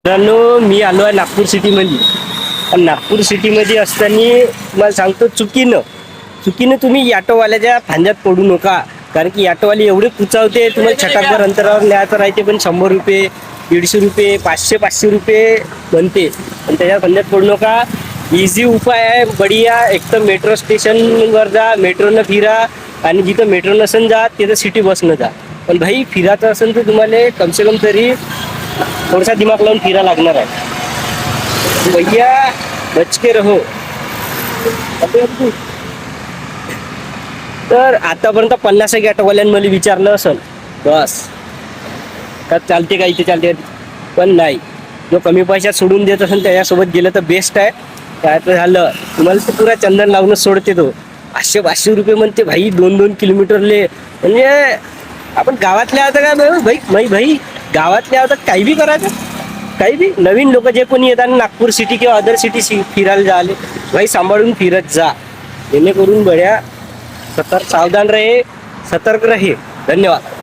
मित्रांनो, मी आलो आहे नागपूर सिटीमध्ये. पण नागपूर सिटीमध्ये असताना तुम्हाला सांगतो, चुकीनं तुम्ही ऑटोवाल्याच्या फांद्यात पडू नका. कारण की ऑटोवाले एवढे कुचावते, तुम्हाला छटाकभर अंतरावर न्यायचं राहते, पण 100 रुपये, 150 रुपये, 500 रुपये बनते. पण त्याच्या फांद्यात पडू नका. इझी उपाय आहे, बढिया. एक तर मेट्रो स्टेशनवर जा, मेट्रोनं फिरा, आणि जिथं मेट्रो नसेल जा तिथं सिटी बसनं जा. पण भाई फिरायचं असेल तर तुम्हाला कमसे कम तरी थोडासा दिमाग लावून फिरा लागणार आहे. भैया बच के रहो. तर आतापर्यंत 50 ऑटोवाल्यांनी मला विचारलं असेल बस का चालते का, इथे चालते, पण नाही. जो कमी पैशात सोडून देत असेल त्याच्यासोबत गेलं तर बेस्ट आहे. काय तर झालं तुम्हाला तर पुरा चंदन लावूनच सोडते तो. 500 रुपये म्हणते भाई, 2-2 किलोमीटरले. म्हणजे आपण गावातल्या आता काय भाई गावातल्या आता काही बी करायचं, काही बी. नवीन लोक जे कोणी येतात नागपूर सिटी किंवा अदर सिटी फिरायला जाले, भाई सांभाळून फिरत जा, जेणेकरून बड्या सावधान रहे, सतर्क रहे. धन्यवाद.